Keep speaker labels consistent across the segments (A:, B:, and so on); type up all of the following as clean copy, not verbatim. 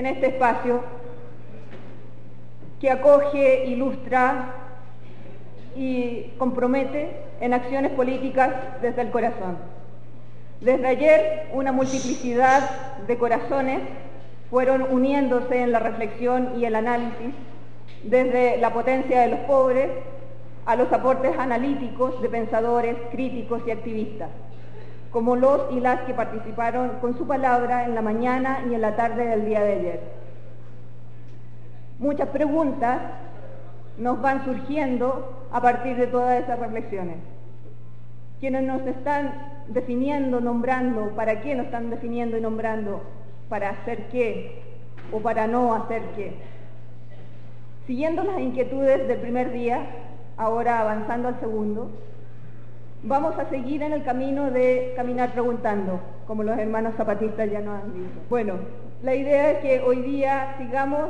A: en este espacio que acoge, ilustra y compromete en acciones políticas desde el corazón. Desde ayer, una multiplicidad de corazones fueron uniéndose en la reflexión y el análisis, desde la potencia de los pobres a los aportes analíticos de pensadores, críticos y activistas, como los y las que participaron con su palabra en la mañana y en la tarde del día de ayer. Muchas preguntas nos van surgiendo a partir de todas esas reflexiones. Quienes nos están definiendo, nombrando, ¿para qué nos están definiendo y nombrando? ¿Para hacer qué o para no hacer qué? Siguiendo las inquietudes del primer día, ahora avanzando al segundo, vamos a seguir en el camino de caminar preguntando, como los hermanos zapatistas ya nos han dicho. Bueno, la idea es que hoy día sigamos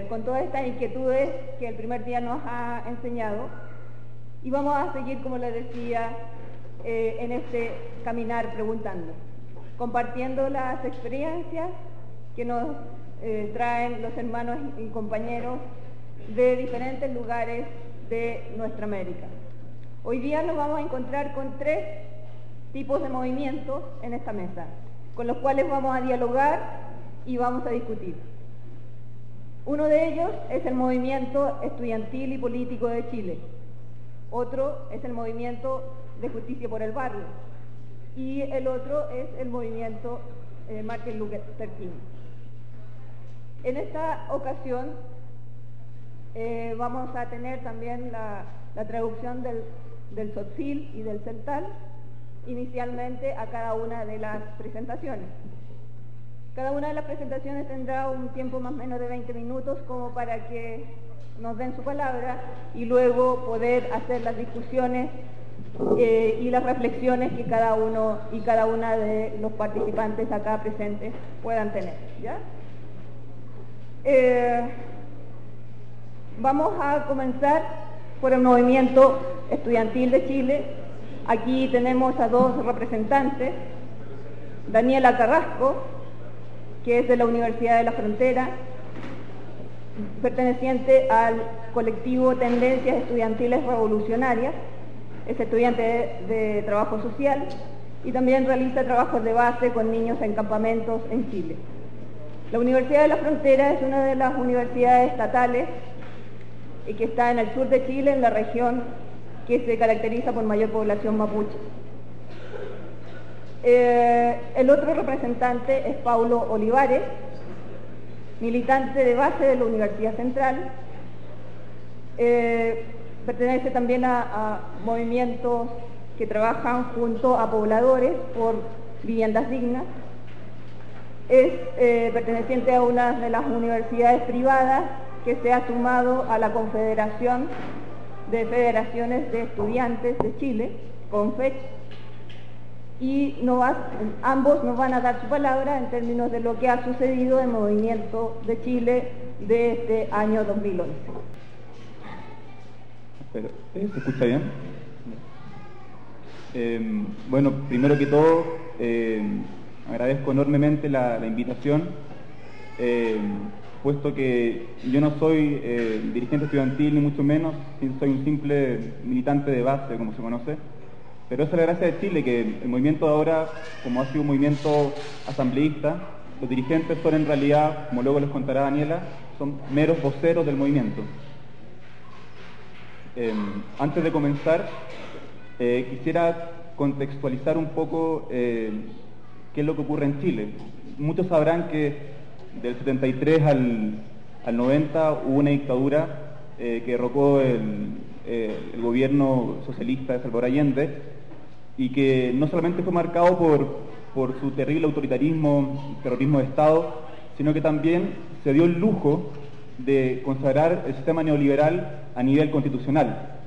A: con todas estas inquietudes que el primer día nos ha enseñado y vamos a seguir, como les decía, en este caminar preguntando, compartiendo las experiencias que nos traen los hermanos y compañeros de diferentes lugares de nuestra América. Hoy día nos vamos a encontrar con 3 tipos de movimientos en esta mesa, con los cuales vamos a dialogar y vamos a discutir. Uno de ellos es el movimiento estudiantil y político de Chile. Otro es el movimiento de justicia por el barrio. Y el otro es el movimiento Martin Luther King. En esta ocasión vamos a tener también la traducción del Tzotzil y del Tzeltal, inicialmente a cada una de las presentaciones. Cada una de las presentaciones tendrá un tiempo más o menos de 20 minutos como para que nos den su palabra y luego poder hacer las discusiones y las reflexiones que cada uno y cada una de los participantes acá presentes puedan tener, ¿ya? Vamos a comenzar por el movimiento estudiantil de Chile. Aquí tenemos a 2 representantes, Daniela Carrasco, que es de la Universidad de la Frontera, perteneciente al colectivo Tendencias Estudiantiles Revolucionarias, es estudiante de trabajo social y también realiza trabajos de base con niños en campamentos en Chile. La Universidad de la Frontera es una de las universidades estatales que está en el sur de Chile, en la región que se caracteriza por mayor población mapuche. El otro representante es Paulo Olivares, militante de base de la Universidad Central. Pertenece también a movimientos que trabajan junto a pobladores por viviendas dignas. Es perteneciente a una de las universidades privadas que se ha sumado a la Confederación de Federaciones de Estudiantes de Chile, CONFECH, y ambos nos van a dar su palabra en términos de lo que ha sucedido en el movimiento de Chile de este año 2011.
B: ¿Se escucha bien? Bueno, primero que todo, agradezco enormemente la invitación, puesto que yo no soy dirigente estudiantil ni mucho menos, soy un simple militante de base, como se conoce. Pero esa es la gracia de Chile, que el movimiento de ahora, como ha sido un movimiento asambleísta, los dirigentes son en realidad, como luego les contará Daniela, son meros voceros del movimiento. Antes de comenzar, quisiera contextualizar un poco qué es lo que ocurre en Chile. Muchos sabrán que del 73 al 90 hubo una dictadura que derrocó el gobierno socialista de Salvador Allende, y que no solamente fue marcado por su terrible autoritarismo, terrorismo de Estado, sino que también se dio el lujo de consagrar el sistema neoliberal a nivel constitucional,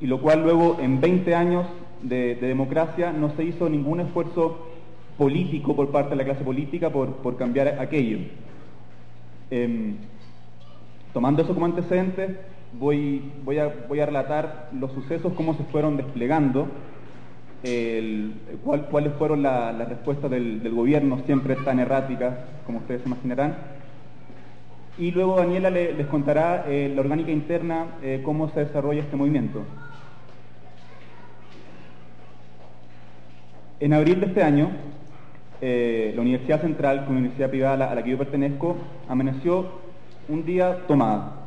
B: y lo cual luego en 20 años de democracia no se hizo ningún esfuerzo político por parte de la clase política por cambiar aquello. Tomando eso como antecedentes, voy a relatar los sucesos, cómo se fueron desplegando cuáles fueron las respuestas del gobierno, siempre tan erráticas, como ustedes se imaginarán. Y luego Daniela les contará la orgánica interna, cómo se desarrolla este movimiento. En abril de este año, la Universidad Central, que es una universidad privada a la que yo pertenezco, amaneció un día tomada.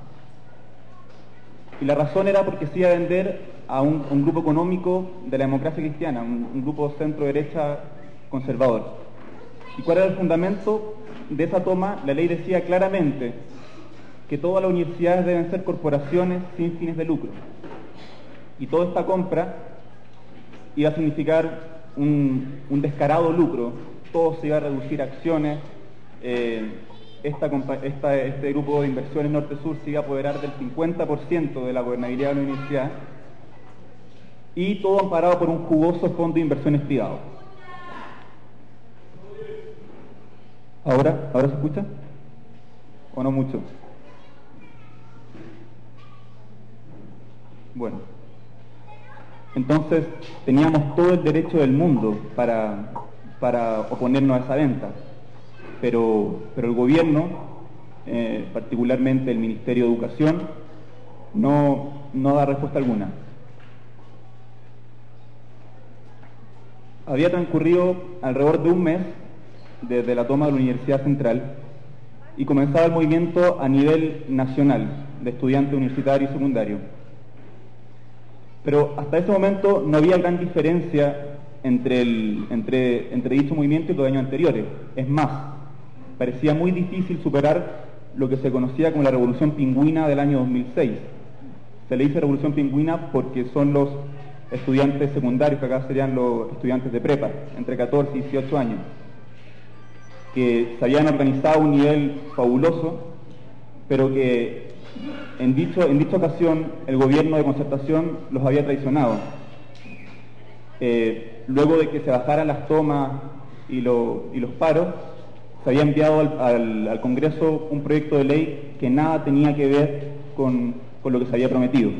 B: Y la razón era porque se iba a vender a un grupo económico de la democracia cristiana, un grupo centro-derecha conservador. ¿Y cuál era el fundamento de esa toma? La ley decía claramente que todas las universidades deben ser corporaciones sin fines de lucro. Y toda esta compra iba a significar un descarado lucro, todo se iba a reducir a acciones, este grupo de inversiones Norte-Sur se iba a apoderar del 50% de la gobernabilidad de la universidad, y todo amparado por un jugoso fondo de inversiones privado. ¿Ahora se escucha? ¿O no mucho? Bueno. Entonces, teníamos todo el derecho del mundo para oponernos a esa venta. Pero el gobierno, particularmente el Ministerio de Educación, no da respuesta alguna. Había transcurrido alrededor de un mes desde la toma de la Universidad Central y comenzaba el movimiento a nivel nacional de estudiantes universitarios y secundarios. Pero hasta ese momento no había gran diferencia entre dicho movimiento y los años anteriores. Es más, parecía muy difícil superar lo que se conocía como la Revolución Pingüina del año 2006. Se le dice Revolución Pingüina porque son los estudiantes secundarios, que acá serían los estudiantes de prepa, entre 14 y 18 años, que se habían organizado a un nivel fabuloso, pero que en dicha ocasión el gobierno de concertación los había traicionado. Luego de que se bajaran las tomas y los paros, se había enviado al Congreso un proyecto de ley que nada tenía que ver con lo que se había prometido.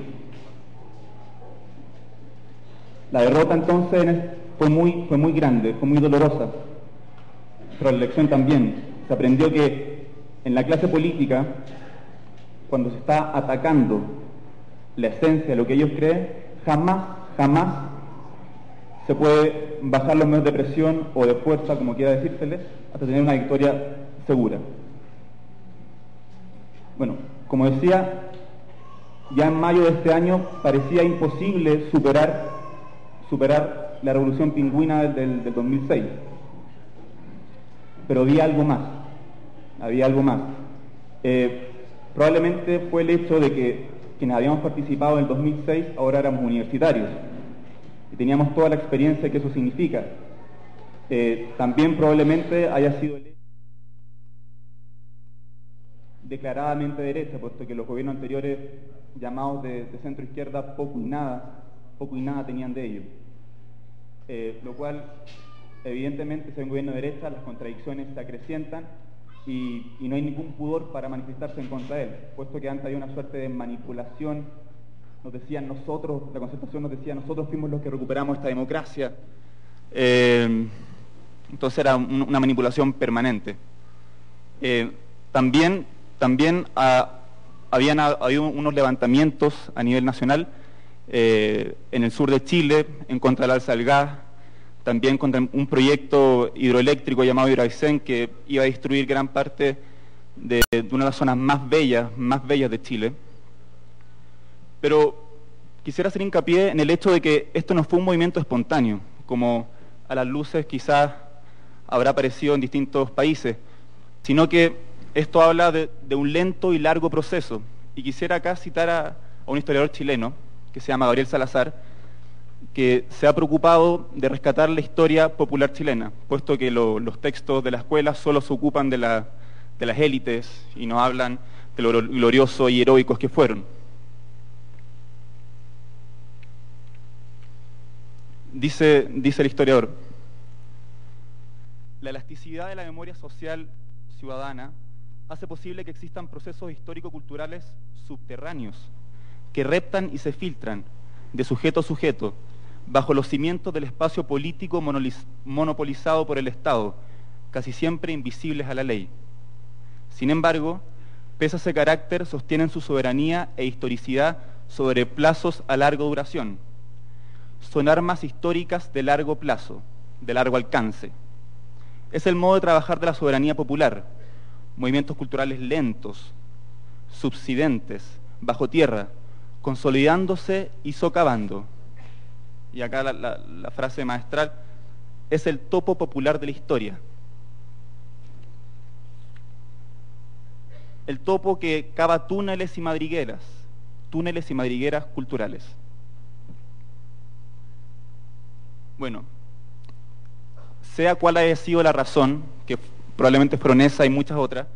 B: La derrota entonces fue muy grande, fue muy dolorosa, pero la lección también. Se aprendió que en la clase política, cuando se está atacando la esencia de lo que ellos creen, jamás se puede bajar los medios de presión o de fuerza, como quiera decírsele, hasta tener una victoria segura. Bueno, como decía, ya en mayo de este año parecía imposible superar la Revolución Pingüina del 2006. Pero había algo más. Probablemente fue el hecho de que quienes habíamos participado en el 2006 ahora éramos universitarios y teníamos toda la experiencia que eso significa. También probablemente haya sido el hecho declaradamente derecha, puesto que los gobiernos anteriores llamados de centro izquierda poco y nada tenían de ello. Lo cual, evidentemente, si hay un gobierno de derecha, las contradicciones se acrecientan y no hay ningún pudor para manifestarse en contra de él, puesto que antes había una suerte de manipulación. Nos decían nosotros, la concertación nos decía, nosotros fuimos los que recuperamos esta democracia. Entonces era una manipulación permanente. También habían habido unos levantamientos a nivel nacional en el sur de Chile en contra del alza del gas, también contra un proyecto hidroeléctrico llamado Hidroaicén que iba a destruir gran parte de una de las zonas más bellas de Chile. Pero quisiera hacer hincapié en el hecho de que esto no fue un movimiento espontáneo, como a las luces quizás habrá aparecido en distintos países, sino que esto habla de un lento y largo proceso. Y quisiera acá citar a un historiador chileno que se llama Gabriel Salazar, que se ha preocupado de rescatar la historia popular chilena, puesto que los textos de la escuela solo se ocupan de las élites y no hablan de lo gloriosos y heroicos que fueron. Dice el historiador: la elasticidad de la memoria social ciudadana hace posible que existan procesos histórico-culturales subterráneos que reptan y se filtran de sujeto a sujeto bajo los cimientos del espacio político monopolizado por el Estado, casi siempre invisibles a la ley. Sin embargo, pese a ese carácter, sostienen su soberanía e historicidad sobre plazos a larga duración. Son armas históricas de largo plazo, de largo alcance. Es el modo de trabajar de la soberanía popular, movimientos culturales lentos, subsidentes, bajo tierra, consolidándose y socavando. Y acá la frase maestral, es el topo popular de la historia. El topo que cava túneles y madrigueras culturales. Bueno, sea cual haya sido la razón, que probablemente fueron esa y muchas otras,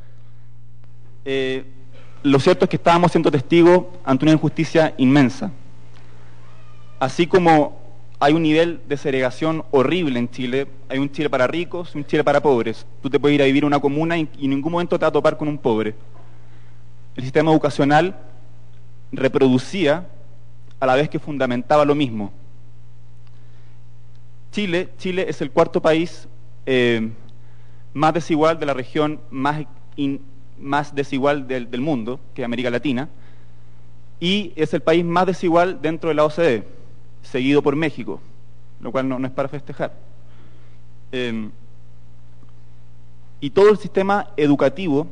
B: lo cierto es que estábamos siendo testigos ante una injusticia inmensa. Así como hay un nivel de segregación horrible en Chile, hay un Chile para ricos y un Chile para pobres. Tú te puedes ir a vivir a una comuna y en ningún momento te vas a topar con un pobre. El sistema educacional reproducía a la vez que fundamentaba lo mismo. Chile es el cuarto país más desigual de la región más desigual del mundo, que es América Latina, y es el país más desigual dentro de la OCDE, seguido por México, lo cual no es para festejar. Y todo el sistema educativo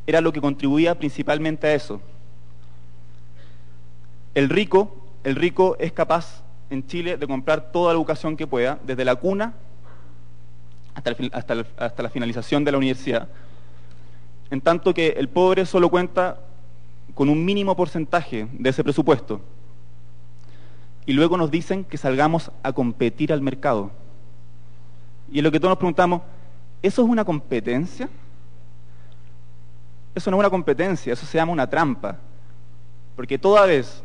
B: era lo que contribuía principalmente a eso. El rico es capaz en Chile de comprar toda la educación que pueda, desde la cuna hasta la finalización de la universidad, en tanto que el pobre solo cuenta con un mínimo porcentaje de ese presupuesto. Y luego nos dicen que salgamos a competir al mercado. Y en lo que todos nos preguntamos, ¿eso es una competencia? Eso no es una competencia, eso se llama una trampa. Porque toda vez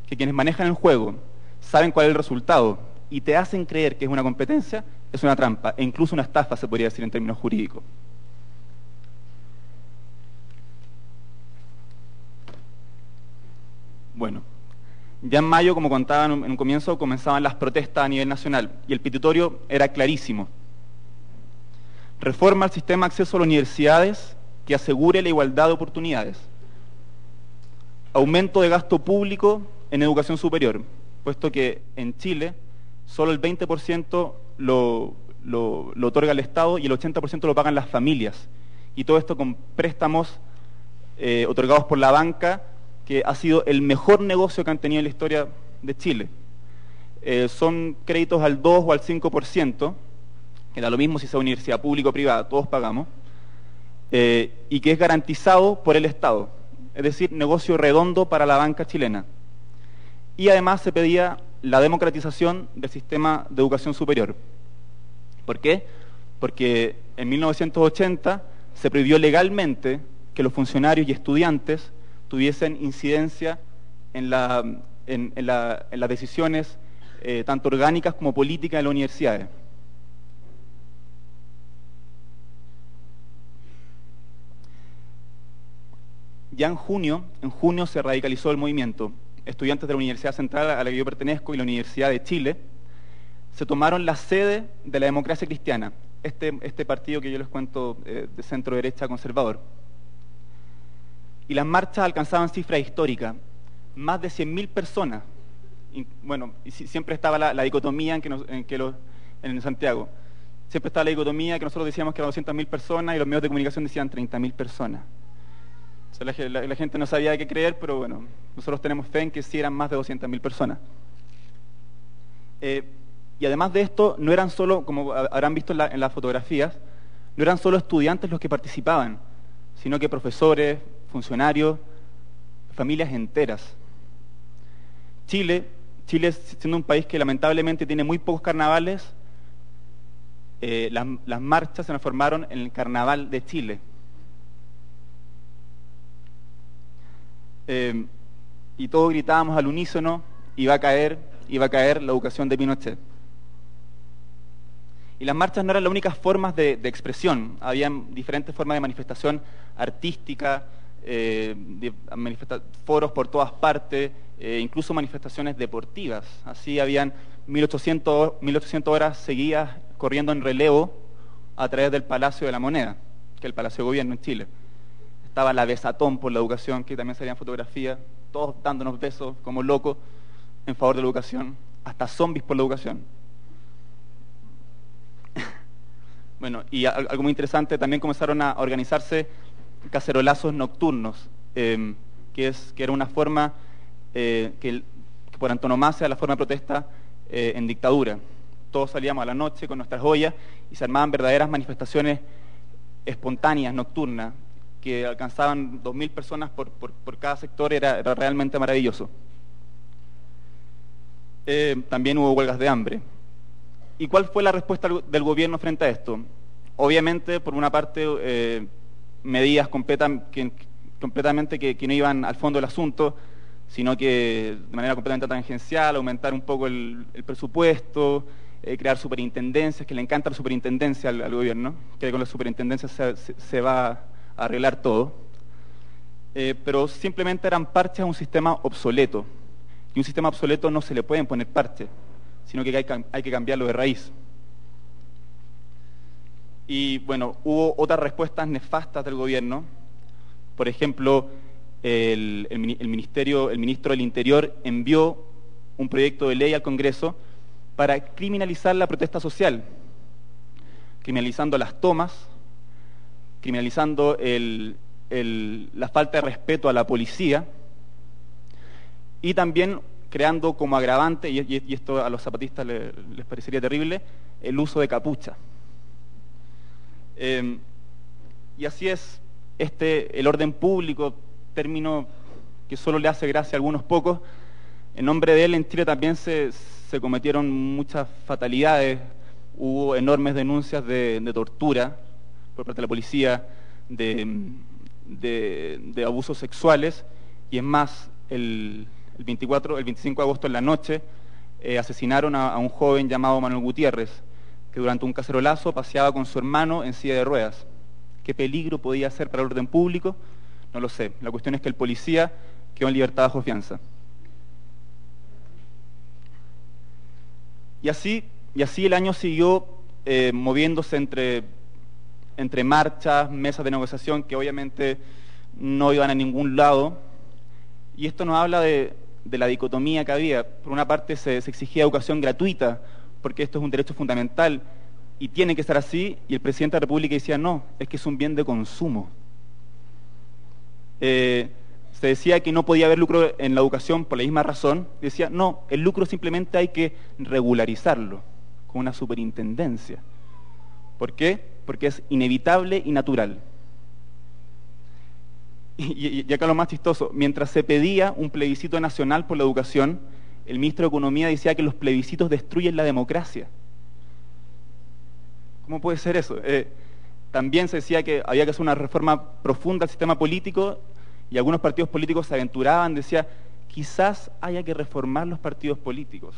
B: que quienes manejan el juego saben cuál es el resultado y te hacen creer que es una competencia, es una trampa, e incluso una estafa, se podría decir en términos jurídicos. Bueno, ya en mayo, como contaba en un comienzo, comenzaban las protestas a nivel nacional y el petitorio era clarísimo. Reforma al sistema de acceso a las universidades que asegure la igualdad de oportunidades. Aumento de gasto público en educación superior, puesto que en Chile solo el 20% lo otorga el Estado y el 80% lo pagan las familias. Y todo esto con préstamos otorgados por la banca, que ha sido el mejor negocio que han tenido en la historia de Chile. Son créditos al 2 o al 5%, que da lo mismo si sea universidad pública o privada, todos pagamos, y que es garantizado por el Estado, es decir, negocio redondo para la banca chilena. Y además se pedía la democratización del sistema de educación superior. ¿Por qué? Porque en 1980 se prohibió legalmente que los funcionarios y estudiantes tuviesen incidencia en las decisiones tanto orgánicas como políticas de las universidades. Ya en junio se radicalizó el movimiento. Estudiantes de la Universidad Central, a la que yo pertenezco, y la Universidad de Chile, se tomaron la sede de la Democracia Cristiana, este partido que yo les cuento de centro-derecha conservador. Y las marchas alcanzaban cifras históricas, más de 100.000 personas. Y, bueno, y siempre estaba la dicotomía en Santiago. Siempre estaba la dicotomía que nosotros decíamos que eran 200.000 personas y los medios de comunicación decían 30.000 personas. O sea, la gente no sabía qué creer, pero bueno, nosotros tenemos fe en que sí eran más de 200.000 personas. Y además de esto, no eran solo, como habrán visto en las fotografías, no eran solo estudiantes los que participaban, sino que profesores, funcionarios, familias enteras. Chile, siendo un país que lamentablemente tiene muy pocos carnavales, las marchas se transformaron en el Carnaval de Chile. Y todos gritábamos al unísono, iba a caer la educación de Pinochet. Y las marchas no eran las únicas formas de expresión, habían diferentes formas de manifestación artística,
C: foros por todas partes, incluso manifestaciones deportivas. Así habían 1800 horas seguidas corriendo en relevo a través del Palacio de la Moneda, que es el Palacio de Gobierno en Chile. Estaba la Besatón por la educación, que también salían fotografías, todos dándonos besos como locos en favor de la educación, hasta zombies por la educación. Bueno, y algo muy interesante, también comenzaron a organizarse cacerolazos nocturnos, que era una forma que por antonomasia la forma de protesta en dictadura. Todos salíamos a la noche con nuestras ollas y se armaban verdaderas manifestaciones espontáneas, nocturnas, que alcanzaban 2000 personas por cada sector. Era realmente maravilloso. También hubo huelgas de hambre. ¿Y cuál fue la respuesta del gobierno frente a esto? Obviamente, por una parte, medidas completamente que no iban al fondo del asunto, sino que de manera completamente tangencial, aumentar un poco el presupuesto, crear superintendencias, que le encanta la superintendencia al gobierno, que con la superintendencia se va a arreglar todo, pero simplemente eran parches a un sistema obsoleto, y un sistema obsoleto no se le pueden poner parches, sino que hay que cambiarlo de raíz. Y bueno, hubo otras respuestas nefastas del gobierno. Por ejemplo, el ministro del Interior envió un proyecto de ley al Congreso para criminalizar la protesta social, criminalizando las tomas, criminalizando la falta de respeto a la policía y también creando como agravante, y esto a los zapatistas les parecería terrible, el uso de capucha. Y así es, el orden público, término que solo le hace gracia a algunos pocos, en nombre de él en Chile también se cometieron muchas fatalidades, hubo enormes denuncias de tortura por parte de la policía, de abusos sexuales, y es más, el 25 de agosto en la noche asesinaron a un joven llamado Manuel Gutiérrez, que durante un cacerolazo paseaba con su hermano en silla de ruedas. ¿Qué peligro podía ser para el orden público? No lo sé. La cuestión es que el policía quedó en libertad bajo fianza. Y así el año siguió moviéndose entre marchas, mesas de negociación que obviamente no iban a ningún lado. Y esto nos habla de la dicotomía que había. Por una parte se exigía educación gratuita, porque esto es un derecho fundamental y tiene que ser así, y el presidente de la República decía, no, es que es un bien de consumo. Se decía que no podía haber lucro en la educación por la misma razón, decía, no, el lucro simplemente hay que regularizarlo con una superintendencia. ¿Por qué? Porque es inevitable y natural. Y acá lo más chistoso, mientras se pedía un plebiscito nacional por la educación, el ministro de Economía decía que los plebiscitos destruyen la democracia. ¿Cómo puede ser eso? También se decía que había que hacer una reforma profunda al sistema político, y algunos partidos políticos se aventuraban, decía, quizás haya que reformar los partidos políticos.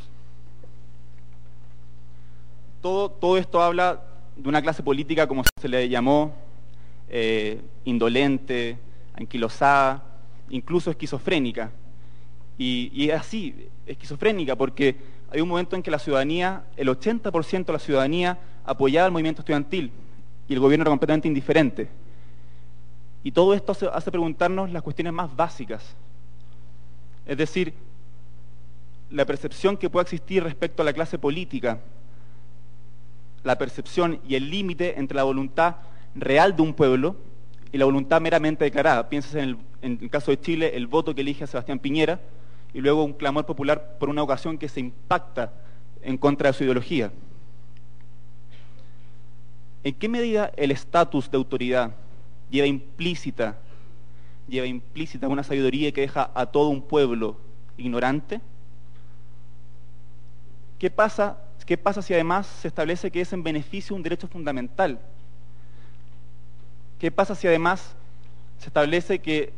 C: Todo esto habla de una clase política, como se le llamó, indolente, anquilosada, incluso esquizofrénica. Y así, esquizofrénica, porque hay un momento en que la ciudadanía, el 80% de la ciudadanía apoyaba el movimiento estudiantil y el gobierno era completamente indiferente. Y todo esto hace preguntarnos las cuestiones más básicas. Es decir, la percepción que pueda existir respecto a la clase política, la percepción y el límite entre la voluntad real de un pueblo y la voluntad meramente declarada. Piensas en el caso de Chile, el voto que elige a Sebastián Piñera, y luego un clamor popular por una educación que se impacta en contra de su ideología. ¿En qué medida el estatus de autoridad lleva implícita una sabiduría que deja a todo un pueblo ignorante? ¿Qué pasa si además se establece que es en beneficio de un derecho fundamental? ¿Qué pasa si además se establece que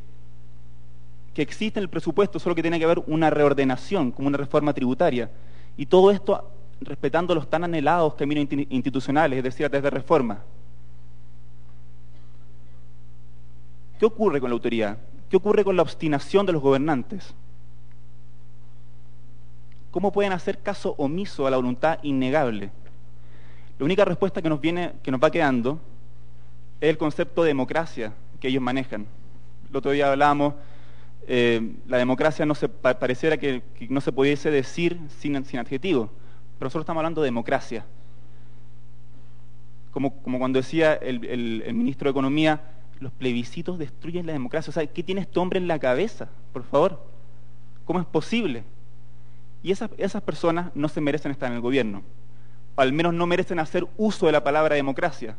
C: existe en el presupuesto, solo que tiene que haber una reordenación, como una reforma tributaria? Y todo esto respetando los tan anhelados caminos institucionales, es decir, desde reforma. ¿Qué ocurre con la autoridad? ¿Qué ocurre con la obstinación de los gobernantes? ¿Cómo pueden hacer caso omiso a la voluntad innegable? La única respuesta que nos va quedando es el concepto de democracia que ellos manejan. El otro día hablábamos, la democracia pareciera que no se pudiese decir sin adjetivo, pero nosotros estamos hablando de democracia. Como cuando decía el ministro de Economía, los plebiscitos destruyen la democracia. O sea, ¿qué tiene este hombre en la cabeza? Por favor, ¿cómo es posible? Y esas personas no se merecen estar en el gobierno. O al menos no merecen hacer uso de la palabra democracia.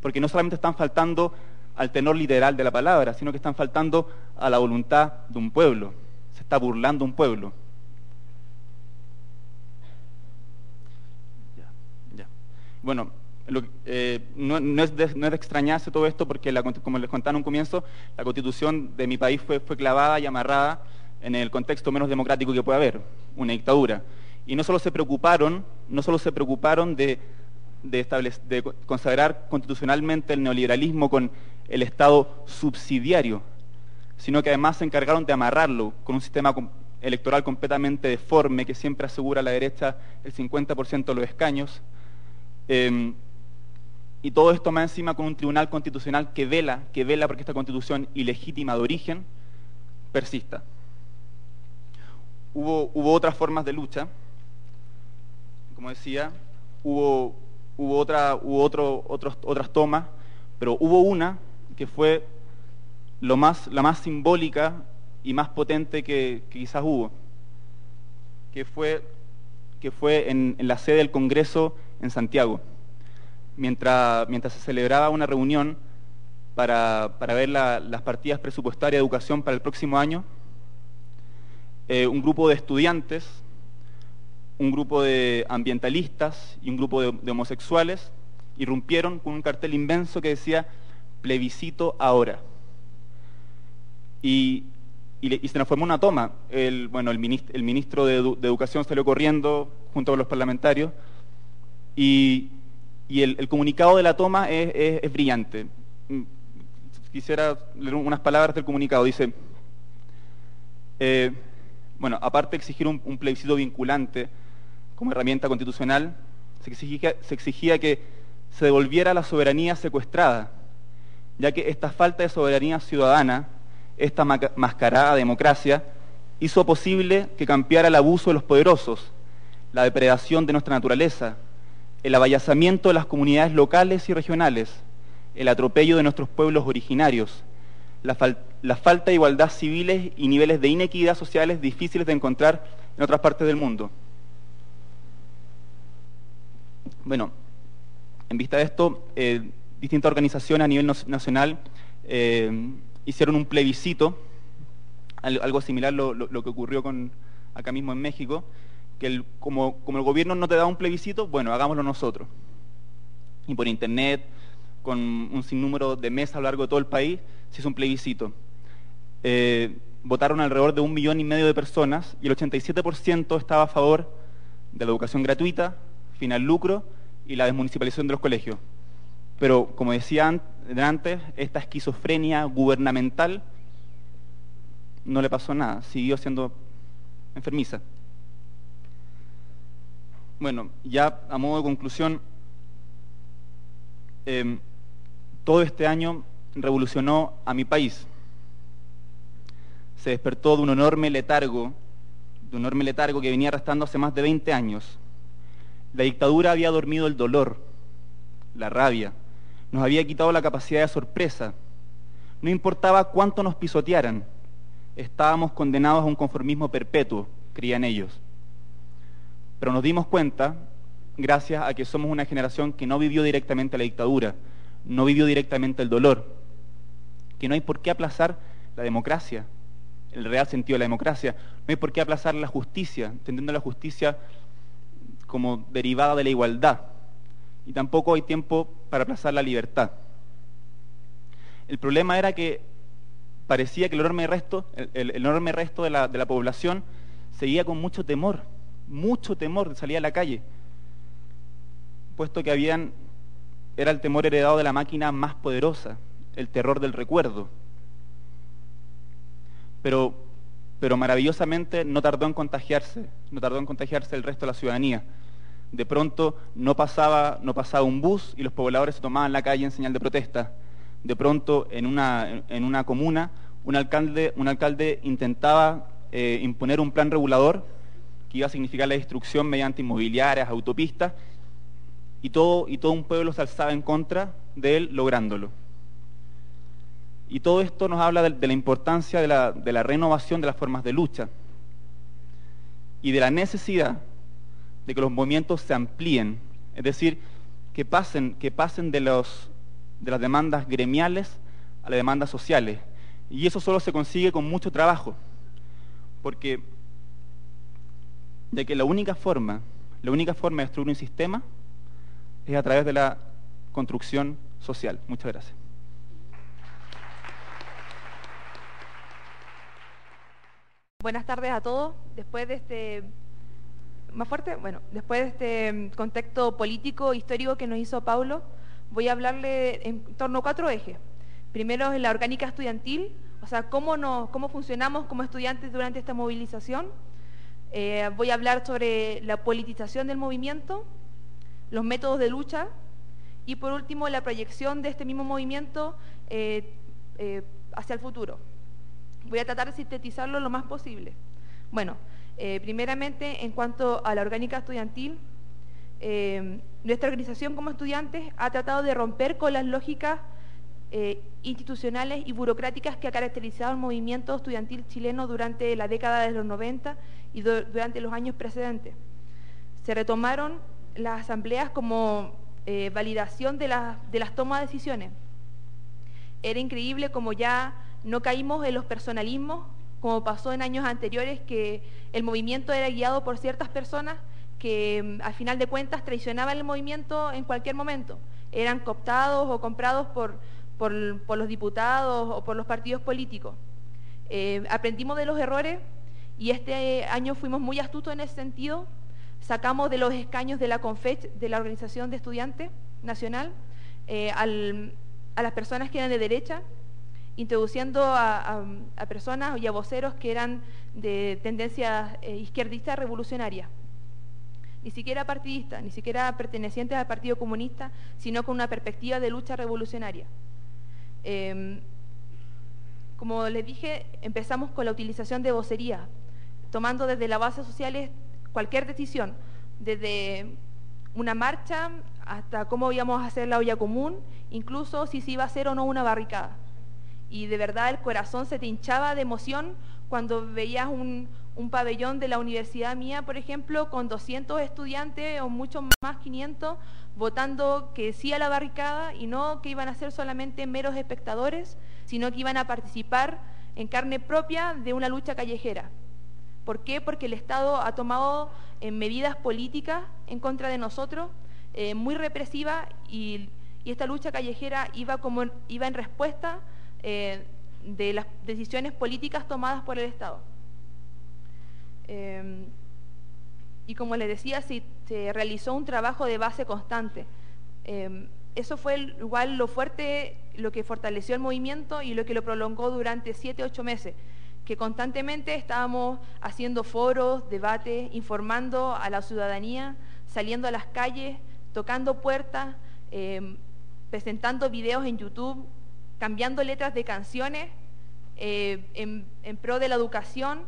C: Porque no solamente están faltando al tenor literal de la palabra, sino que están faltando a la voluntad de un pueblo. Se está burlando un pueblo. Bueno, no es de extrañarse todo esto porque, como les contaba en un comienzo, la Constitución de mi país fue clavada y amarrada en el contexto menos democrático que puede haber, una dictadura. Y no solo se preocuparon de consagrar constitucionalmente el neoliberalismo con el Estado subsidiario, sino que además se encargaron de amarrarlo con un sistema electoral completamente deforme que siempre asegura a la derecha el 50% de los escaños. Y todo esto más encima con un tribunal constitucional que vela porque esta constitución ilegítima de origen persista. Hubo otras formas de lucha, como decía, hubo otras tomas, pero hubo una que fue la más simbólica y más potente que quizás hubo, que fue en la sede del Congreso en Santiago, mientras se celebraba una reunión para ver las partidas presupuestarias de educación para el próximo año. Un grupo de estudiantes, un grupo de ambientalistas y un grupo de homosexuales irrumpieron con un cartel inmenso que decía plebiscito ahora. Y se nos formó una toma. El ministro de Educación salió corriendo junto con los parlamentarios y el comunicado de la toma es brillante. Quisiera leer unas palabras del comunicado. Dice, aparte de exigir un plebiscito vinculante como herramienta constitucional, se exigía que se devolviera la soberanía secuestrada, ya que esta falta de soberanía ciudadana, esta mascarada democracia, hizo posible que campeara el abuso de los poderosos, la depredación de nuestra naturaleza, el avallazamiento de las comunidades locales y regionales, el atropello de nuestros pueblos originarios, la falta de igualdad civiles y niveles de inequidad sociales difíciles de encontrar en otras partes del mundo. Bueno, en vista de esto, distintas organizaciones a nivel nacional hicieron un plebiscito, algo similar lo que ocurrió acá mismo en México, que como el gobierno no te da un plebiscito, bueno, hagámoslo nosotros. Y por internet, con un sinnúmero de mesas a lo largo de todo el país, se hizo un plebiscito. Votaron alrededor de 1,5 millones de personas y el 87% estaba a favor de la educación gratuita, fin al lucro y la desmunicipalización de los colegios. Pero, como decía antes, esta esquizofrenia gubernamental no le pasó nada, siguió siendo enfermiza. Bueno, ya a modo de conclusión, todo este año revolucionó a mi país. Se despertó de un enorme letargo que venía arrastrando hace más de 20 años. La dictadura había dormido el dolor, la rabia, nos había quitado la capacidad de sorpresa. No importaba cuánto nos pisotearan, estábamos condenados a un conformismo perpetuo, creían ellos. Pero nos dimos cuenta, gracias a que somos una generación que no vivió directamente la dictadura, no vivió directamente el dolor, que no hay por qué aplazar la democracia, el real sentido de la democracia, no hay por qué aplazar la justicia, entendiendo la justicia como derivada de la igualdad, y tampoco hay tiempo para aplazar la libertad. El problema era que parecía que el enorme resto de la población seguía con mucho temor de salir a la calle, puesto que era el temor heredado de la máquina más poderosa, el terror del recuerdo, pero maravillosamente no tardó en contagiarse el resto de la ciudadanía. De pronto no pasaba un bus y los pobladores se tomaban la calle en señal de protesta. De pronto en una comuna un alcalde intentaba imponer un plan regulador que iba a significar la destrucción mediante inmobiliarias, autopistas, y todo un pueblo se alzaba en contra de él lográndolo. Y todo esto nos habla de la importancia de la renovación de las formas de lucha y de la necesidad de que los movimientos se amplíen, es decir, que pasen de las demandas gremiales a las demandas sociales. Y eso solo se consigue con mucho trabajo, porque de que la única forma de destruir un sistema es a través de la construcción social. Muchas gracias.
D: Buenas tardes a todos. Después de este contexto político histórico que nos hizo Paulo, voy a hablarle en torno a 4 ejes. Primero es la orgánica estudiantil, o sea, cómo funcionamos como estudiantes durante esta movilización. Voy a hablar sobre la politización del movimiento, los métodos de lucha y por último la proyección de este mismo movimiento hacia el futuro. Voy a tratar de sintetizarlo lo más posible. Bueno, primeramente en cuanto a la orgánica estudiantil, nuestra organización como estudiantes ha tratado de romper con las lógicas institucionales y burocráticas que ha caracterizado el movimiento estudiantil chileno durante la década de los 90 y durante los años precedentes. Se retomaron las asambleas como validación de las tomas de decisiones. Era increíble como ya no caímos en los personalismos, como pasó en años anteriores, que el movimiento era guiado por ciertas personas que al final de cuentas traicionaban el movimiento en cualquier momento. Eran cooptados o comprados por los diputados o por los partidos políticos. Aprendimos de los errores y este año fuimos muy astutos en ese sentido. Sacamos de los escaños de la CONFECH, de la Organización de Estudiantes Nacional, a las personas que eran de derecha, introduciendo a personas y a voceros que eran de tendencia izquierdista revolucionaria. Ni siquiera partidistas, ni siquiera pertenecientes al Partido Comunista, sino con una perspectiva de lucha revolucionaria. Como les dije, empezamos con la utilización de vocerías, tomando desde las bases sociales cualquier decisión, desde una marcha hasta cómo íbamos a hacer la olla común, incluso si se iba a hacer o no una barricada. Y de verdad el corazón se te hinchaba de emoción cuando veías un pabellón de la universidad mía, por ejemplo, con 200 estudiantes o mucho más, 500, votando que sí a la barricada y no que iban a ser solamente meros espectadores, sino que iban a participar en carne propia de una lucha callejera. ¿Por qué? Porque el Estado ha tomado medidas políticas en contra de nosotros, muy represivas, y esta lucha callejera iba en respuesta de las decisiones políticas tomadas por el Estado. Y como les decía, se realizó un trabajo de base constante. Eso fue igual lo fuerte, lo que fortaleció el movimiento y lo que lo prolongó durante 7, 8 meses, que constantemente estábamos haciendo foros, debates, informando a la ciudadanía, saliendo a las calles, tocando puertas, presentando videos en YouTube, cambiando letras de canciones en pro de la educación,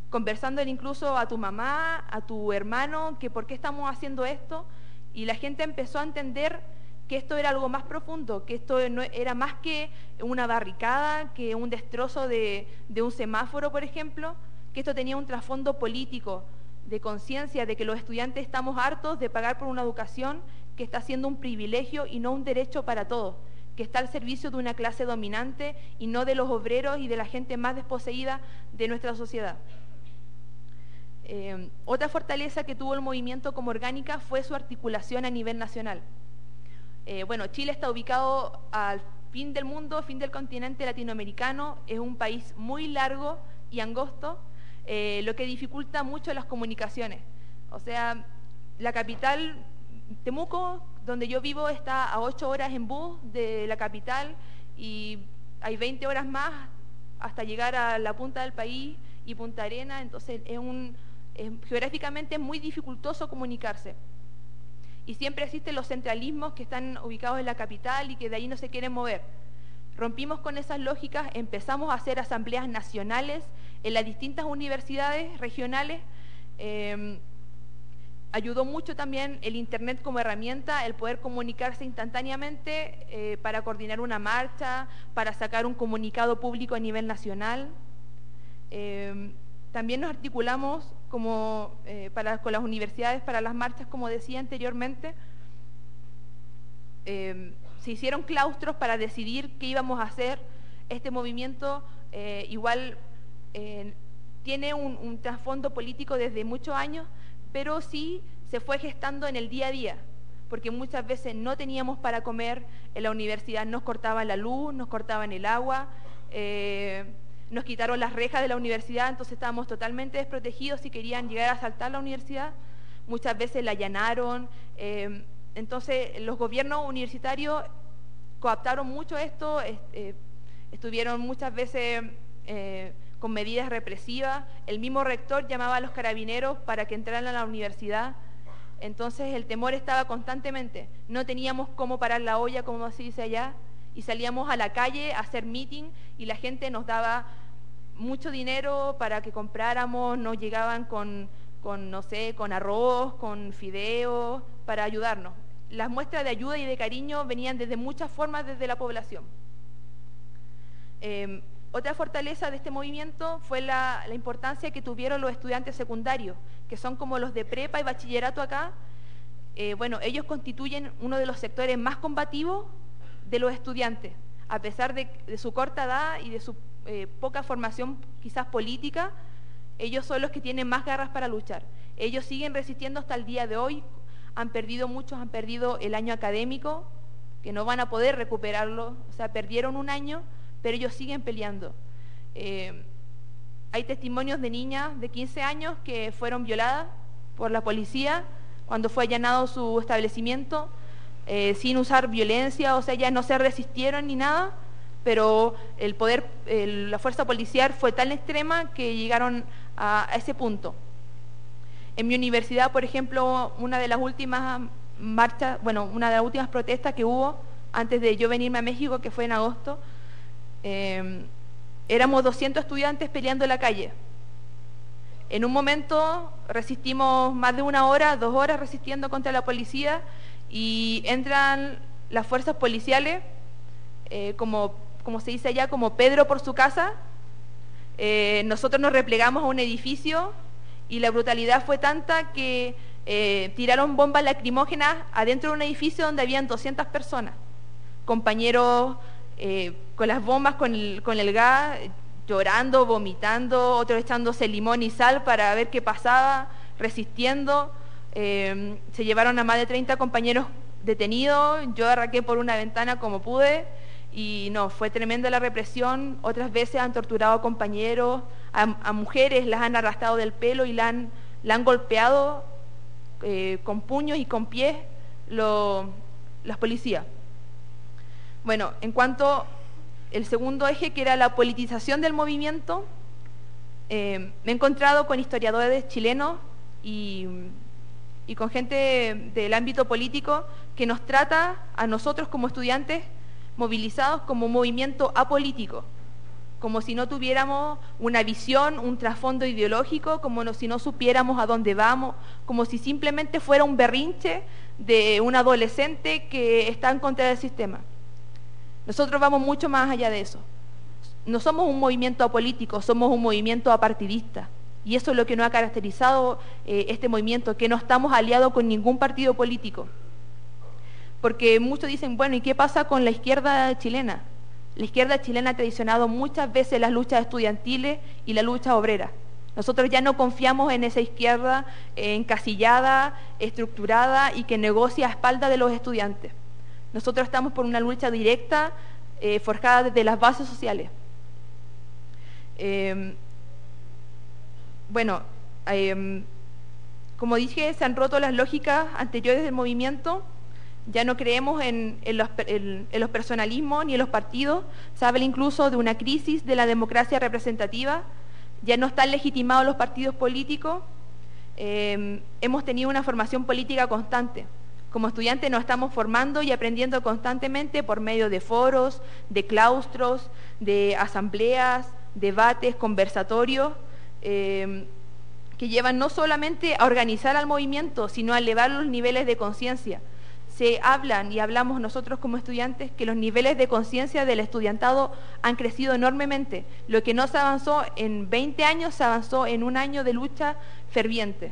D: conversándole incluso a tu mamá, a tu hermano, que por qué estamos haciendo esto, y la gente empezó a entender que esto era algo más profundo, que esto no era más que una barricada, que un destrozo de un semáforo, por ejemplo, que esto tenía un trasfondo político, de conciencia de que los estudiantes estamos hartos de pagar por una educación que está siendo un privilegio y no un derecho para todos, que está al servicio de una clase dominante y no de los obreros y de la gente más desposeída de nuestra sociedad. Otra fortaleza que tuvo el movimiento como orgánica fue su articulación a nivel nacional. Bueno, Chile está ubicado al fin del mundo, fin del continente latinoamericano, es un país muy largo y angosto, lo que dificulta mucho las comunicaciones. O sea, la capital, Temuco, donde yo vivo, está a 8 horas en bus de la capital y hay 20 horas más hasta llegar a la punta del país y Punta Arenas, entonces geográficamente es muy dificultoso comunicarse. Y siempre existen los centralismos que están ubicados en la capital y que de ahí no se quieren mover. Rompimos con esas lógicas, empezamos a hacer asambleas nacionales en las distintas universidades regionales. Ayudó mucho también el Internet como herramienta, el poder comunicarse instantáneamente para coordinar una marcha, para sacar un comunicado público a nivel nacional. También nos articulamos con las universidades para las marchas, como decía anteriormente. Se hicieron claustros para decidir qué íbamos a hacer. Este movimiento igual tiene un trasfondo político desde muchos años, pero sí se fue gestando en el día a día, porque muchas veces no teníamos para comer, en la universidad nos cortaban la luz, nos cortaban el agua, nos quitaron las rejas de la universidad, entonces estábamos totalmente desprotegidos si querían llegar a asaltar la universidad, muchas veces la allanaron, entonces los gobiernos universitarios coaptaron mucho esto, estuvieron muchas veces con medidas represivas, el mismo rector llamaba a los carabineros para que entraran a la universidad, entonces el temor estaba constantemente, no teníamos cómo parar la olla, como se dice allá, y salíamos a la calle a hacer meeting y la gente nos daba mucho dinero para que compráramos, nos llegaban con no sé, con arroz, con fideos, para ayudarnos. Las muestras de ayuda y de cariño venían desde muchas formas desde la población. Otra fortaleza de este movimiento fue la importancia que tuvieron los estudiantes secundarios, que son como los de prepa y bachillerato acá. Bueno, ellos constituyen uno de los sectores más combativos de los estudiantes, a pesar de su corta edad y de su poca formación quizás política, ellos son los que tienen más garras para luchar. Ellos siguen resistiendo hasta el día de hoy, muchos han perdido el año académico, que no van a poder recuperarlo, o sea, perdieron un año, pero ellos siguen peleando. Hay testimonios de niñas de 15 años que fueron violadas por la policía cuando fue allanado su establecimiento, sin usar violencia, o sea, ellas no se resistieron ni nada, pero la fuerza policial fue tan extrema que llegaron a ese punto. En mi universidad, por ejemplo, una de las últimas marchas, bueno, una de las últimas protestas que hubo antes de yo venirme a México, que fue en agosto, éramos 200 estudiantes peleando en la calle. En un momento resistimos más de 1 hora, 2 horas resistiendo contra la policía y entran las fuerzas policiales, como se dice allá, como Pedro por su casa. Nosotros nos replegamos a un edificio y la brutalidad fue tanta que tiraron bombas lacrimógenas adentro de un edificio donde habían 200 personas, compañeros con las bombas, con el gas, llorando, vomitando, otros echándose limón y sal para ver qué pasaba, resistiendo. Se llevaron a más de 30 compañeros detenidos, yo arranqué por una ventana como pude y no, fue tremenda la represión. Otras veces han torturado a compañeros, a mujeres las han arrastrado del pelo y la han golpeado con puños y con pies las policías. Bueno, en cuanto al segundo eje, que era la politización del movimiento, me he encontrado con historiadores chilenos y con gente del ámbito político que nos trata a nosotros como estudiantes movilizados como un movimiento apolítico, como si no tuviéramos una visión, un trasfondo ideológico, como si no supiéramos a dónde vamos, como si simplemente fuera un berrinche de un adolescente que está en contra del sistema. Nosotros vamos mucho más allá de eso. No somos un movimiento apolítico, somos un movimiento apartidista. Y eso es lo que nos ha caracterizado este movimiento, que no estamos aliados con ningún partido político. Porque muchos dicen, bueno, ¿y qué pasa con la izquierda chilena? La izquierda chilena ha traicionado muchas veces las luchas estudiantiles y la lucha obrera. Nosotros ya no confiamos en esa izquierda encasillada, estructurada y que negocia a espaldas de los estudiantes. Nosotros estamos por una lucha directa, forjada desde las bases sociales. Bueno, como dije, se han roto las lógicas anteriores del movimiento. Ya no creemos en los personalismos ni en los partidos. Se habla incluso de una crisis de la democracia representativa. Ya no están legitimados los partidos políticos. Hemos tenido una formación política constante. Como estudiantes nos estamos formando y aprendiendo constantemente por medio de foros, de claustros, de asambleas, debates, conversatorios, que llevan no solamente a organizar al movimiento, sino a elevar los niveles de conciencia. Se hablan y hablamos nosotros como estudiantes que los niveles de conciencia del estudiantado han crecido enormemente. Lo que no se avanzó en 20 años, se avanzó en un año de lucha ferviente.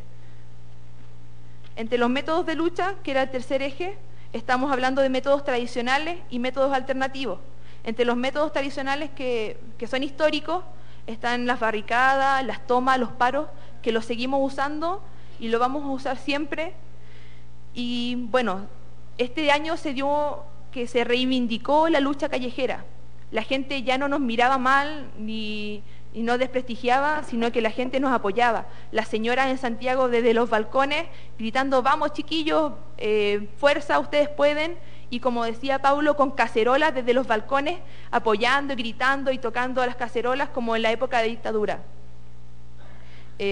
D: Entre los métodos de lucha, que era el tercer eje, estamos hablando de métodos tradicionales y métodos alternativos. Entre los métodos tradicionales que son históricos, están las barricadas, las tomas, los paros, que los seguimos usando y lo vamos a usar siempre. Y bueno, este año se dio que se reivindicó la lucha callejera. La gente ya no nos miraba mal y no desprestigiaba, sino que la gente nos apoyaba. Las señoras en Santiago desde los balcones gritando: vamos chiquillos, fuerza, ustedes pueden. Y como decía Paulo, con cacerolas desde los balcones, apoyando y gritando y tocando a las cacerolas como en la época de dictadura.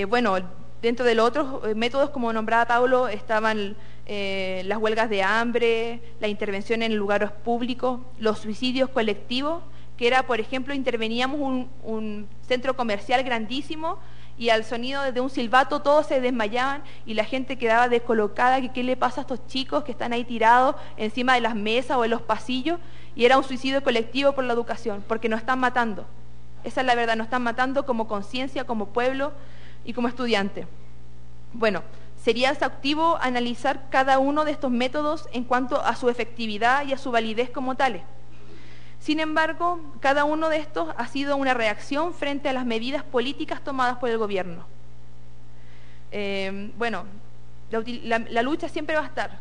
D: Bueno, dentro de los otros métodos, como nombraba Paulo, estaban las huelgas de hambre, la intervención en lugares públicos, los suicidios colectivos, que era, por ejemplo, interveníamos un centro comercial grandísimo y al sonido de un silbato todos se desmayaban y la gente quedaba descolocada, que qué le pasa a estos chicos que están ahí tirados encima de las mesas o en los pasillos, y era un suicidio colectivo por la educación, porque nos están matando. Esa es la verdad, nos están matando como conciencia, como pueblo y como estudiante. Bueno, sería exhaustivo analizar cada uno de estos métodos en cuanto a su efectividad y a su validez como tales. Sin embargo, cada uno de estos ha sido una reacción frente a las medidas políticas tomadas por el gobierno. Bueno, la lucha siempre va a estar.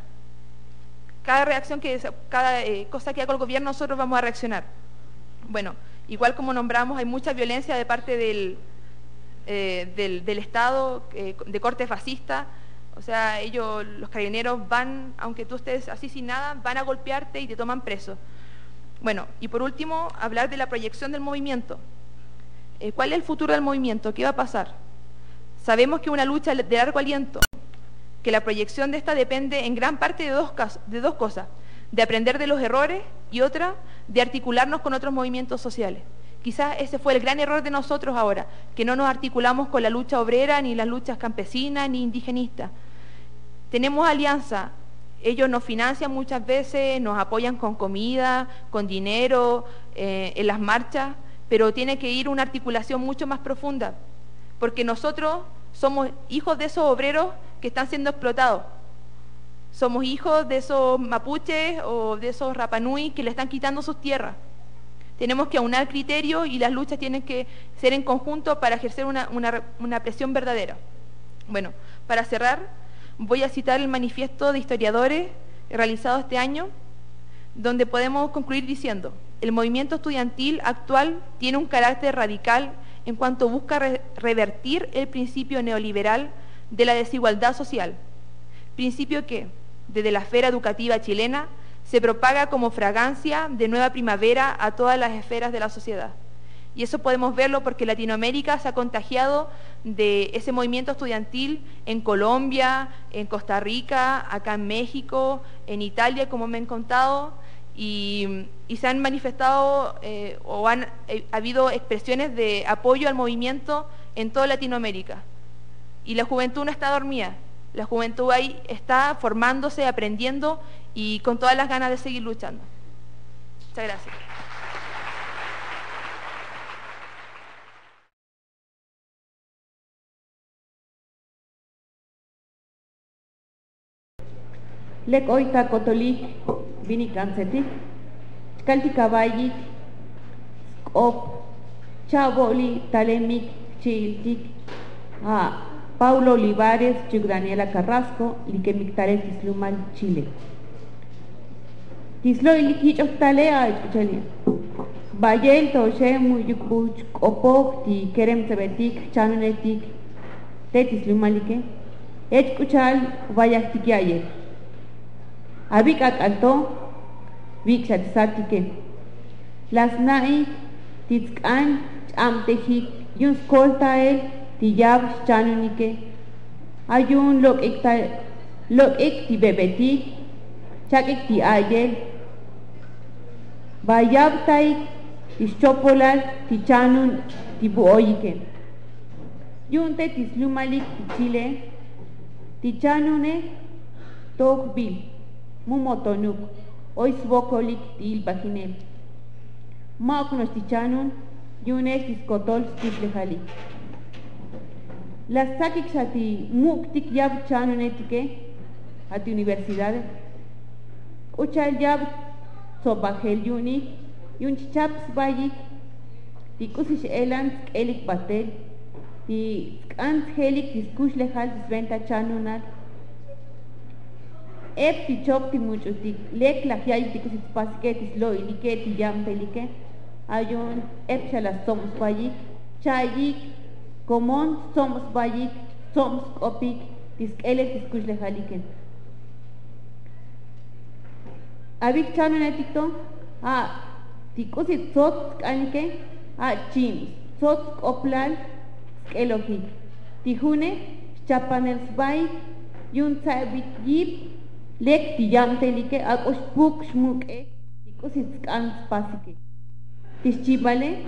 D: Cada reacción, cada cosa que haga el gobierno, nosotros vamos a reaccionar. Bueno, igual como nombramos, hay mucha violencia de parte del Estado, de corte fascista. O sea, ellos, los carabineros, van, aunque tú estés así sin nada, van a golpearte y te toman preso. Bueno, y por último, hablar de la proyección del movimiento. ¿Cuál es el futuro del movimiento? ¿Qué va a pasar? Sabemos que una lucha de largo aliento, que la proyección de esta depende en gran parte de dos cosas: de aprender de los errores y otra, de articularnos con otros movimientos sociales. Quizás ese fue el gran error de nosotros ahora, que no nos articulamos con la lucha obrera, ni las luchas campesinas, ni indigenistas. Tenemos alianza. Ellos nos financian muchas veces, nos apoyan con comida, con dinero, en las marchas, pero tiene que ir una articulación mucho más profunda, porque nosotros somos hijos de esos obreros que están siendo explotados. Somos hijos de esos mapuches o de esos rapanui que le están quitando sus tierras. Tenemos que aunar criterios y las luchas tienen que ser en conjunto para ejercer una presión verdadera. Bueno, para cerrar, voy a citar el manifiesto de historiadores realizado este año, donde podemos concluir diciendo: el movimiento estudiantil actual tiene un carácter radical en cuanto busca revertir el principio neoliberal de la desigualdad social, principio que, desde la esfera educativa chilena, se propaga como fragancia de nueva primavera a todas las esferas de la sociedad. Y eso podemos verlo porque Latinoamérica se ha contagiado de ese movimiento estudiantil en Colombia, en Costa Rica, acá en México, en Italia, como me han contado, y se han manifestado ha habido expresiones de apoyo al movimiento en toda Latinoamérica. Y la juventud no está dormida, la juventud ahí está formándose, aprendiendo y con todas las ganas de seguir luchando. Muchas gracias.
E: Lek oita kotolik vini kansetik, kalti kabayik, op, chaboli talemik chiltik, a Paulo Olivares, Chuk Daniela Carrasco, Liquemictare Tislumal, Chile. Tislo ilikich octalea, escuchale. Bayel toshe muyukbuch, opok, ti kerem sebetik, chanunetik, te tislumalike, escuchal, vayaktikiaye. Abik akalto, bik shatisatike. Las nai, titskan, amtejik, yun skolta el, tiyab chanunike. Ayun lok ek ti bebetik, chak ek ti ayel. Bayab taik, tischopolal, tichanun, tibuoyike. Yun te tislumalik ti Chile, tichanune, togbil, mumotonuk, oisbokolik ti ilbaginel. Maoknos tichanun, yun es tiskotol stislejalik. Las sakik sati muktik yab chanunetike, ati universidades. Uchal yab sobajel yunik, yun chaps bayik, tikusish elans elik batel, ti skans helik diskush lejal disventa chanunal. Ep ti chop ti muchutik, lek la jay tikusish pasketis lo ilike ti yam pelike, ayun ep shalas somos bayik, chayik, komon somos bayik, somos kopik, tiskelek diskush lejaliken. Abik chanunetito, tikusit sot kanike, chim, sot oplal, skelojik. Tijune, chapanel sbay, yun sabit yip, lek tiyam telike, akos puk shmuk tikusit skan spasike. Tischibale,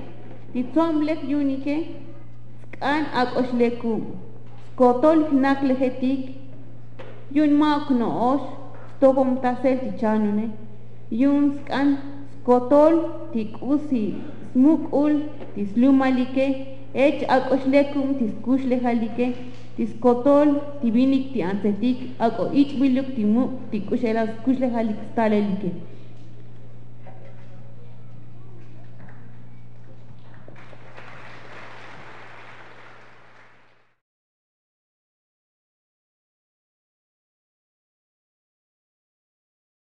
E: titzomlek yunike, skan akos lekum, skotol naklejetik, yun maok noosh, stogom tasel tichanune, yun skan skotol tikusi smukul tislumalike, ech akoslekum tiskushlejalike, tiskotol tibinik ti ansetik, ako ichbiluk timuk tikushelas kushlejalik stalelike.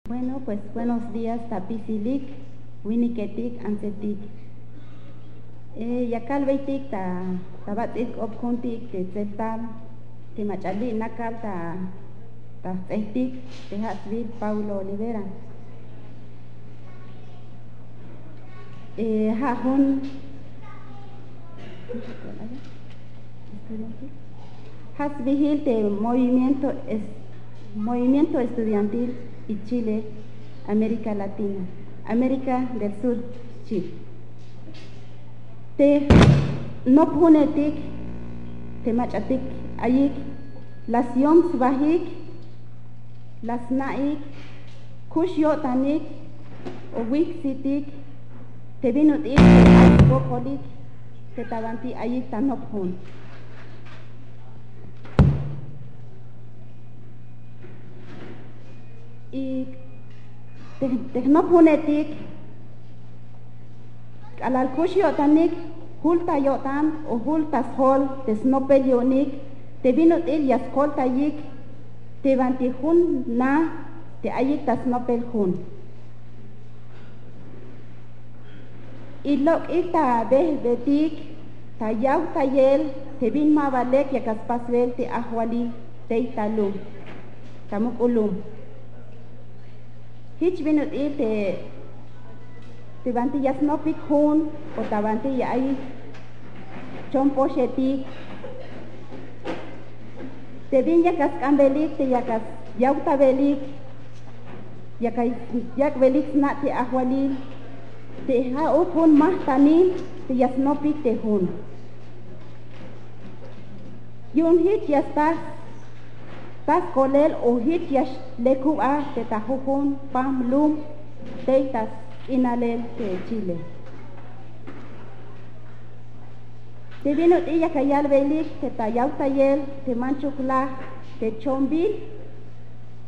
F: Bueno, pues buenos días, Tapisilik, Winiketik, Ansetik. Yakalveitik, tabatik, opkuntik, tezetal, timachali, nakal, tazeitik, tejasvil, Paulo Olivera. Jajun, hasvihil de movimiento estudiantil y Chile, América Latina, América del Sur, Chile. Te no punetik, te machatik ayik, las yoms bahik, las naik, kushyotanik, o wixitik, te vinutik, te bokolik, te tabanti ayik tanopun. Y technopunetik alal kushyotanik hulta yotan o hulta sol tesnopel yonik te vinut il yaskolta yik te vanti hun na te ayik tasnopel hun y lok ita betik ta yaw tayel te vin mabalek yakaspasvel te ahwali te italum tamuk ulum. Hich binut il te banti yasnopik hun o tabanti yai chompo shetik te bin yakas kambelik te yakas yauta belik yak belik sna te ahwalil te ha hun mahtanin te yasnopik te hun yun hich yastas tas kolel o hit yash lekua te tahukun pam lum teitas inalel te Chile. Te vinut iya kayal belik te tayaw tayel te manchukla te chombil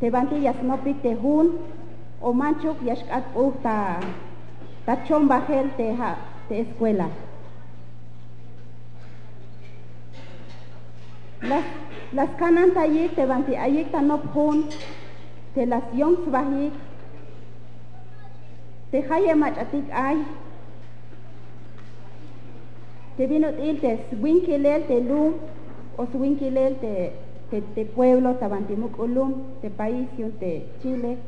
F: te banti yasnopik te hun o manchuk yashkat ta chombajel te escuela. Las kanan tayik te banti ayik tanop hun te las yoms bahik te haye machatik ay te vinut il te swinkilel te lum o swinkilel te pueblo tabantimuk ulum te país yun te Chile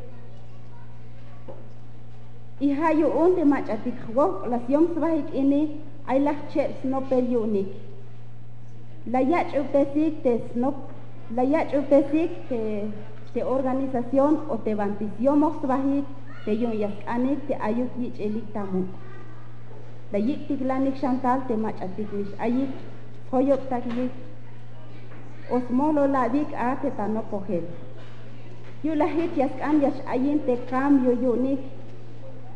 F: y hayu un te machatik wok las yom svahik ini ay lah chep snopel yunik la yach utesik te snop la yach utesik te organización o te bantición svahik te yun yaskanik te ayuk yich elik tamu la yik tiklanik Chantal te machatik nish ayik hoyok takik osmolo ladik a te tanopogel yu lahit yaskan yash ayin te cambio yunik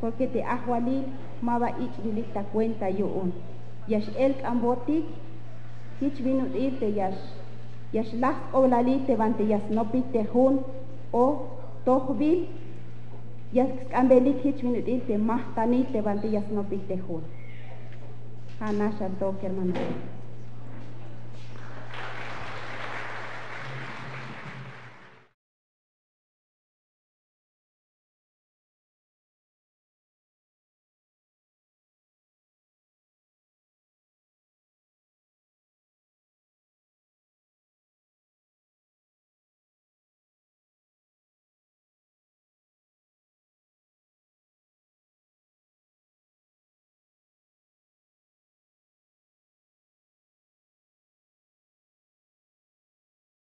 F: porque te ahwalil maba ich bilik ta cuenta yuun yash el ambotik hich binut ir te yash las olali te bante yas nopik te hun o tohbil yash ambelik hich binut ir te mahtani te bante yas nopik te hun hana shantok hermano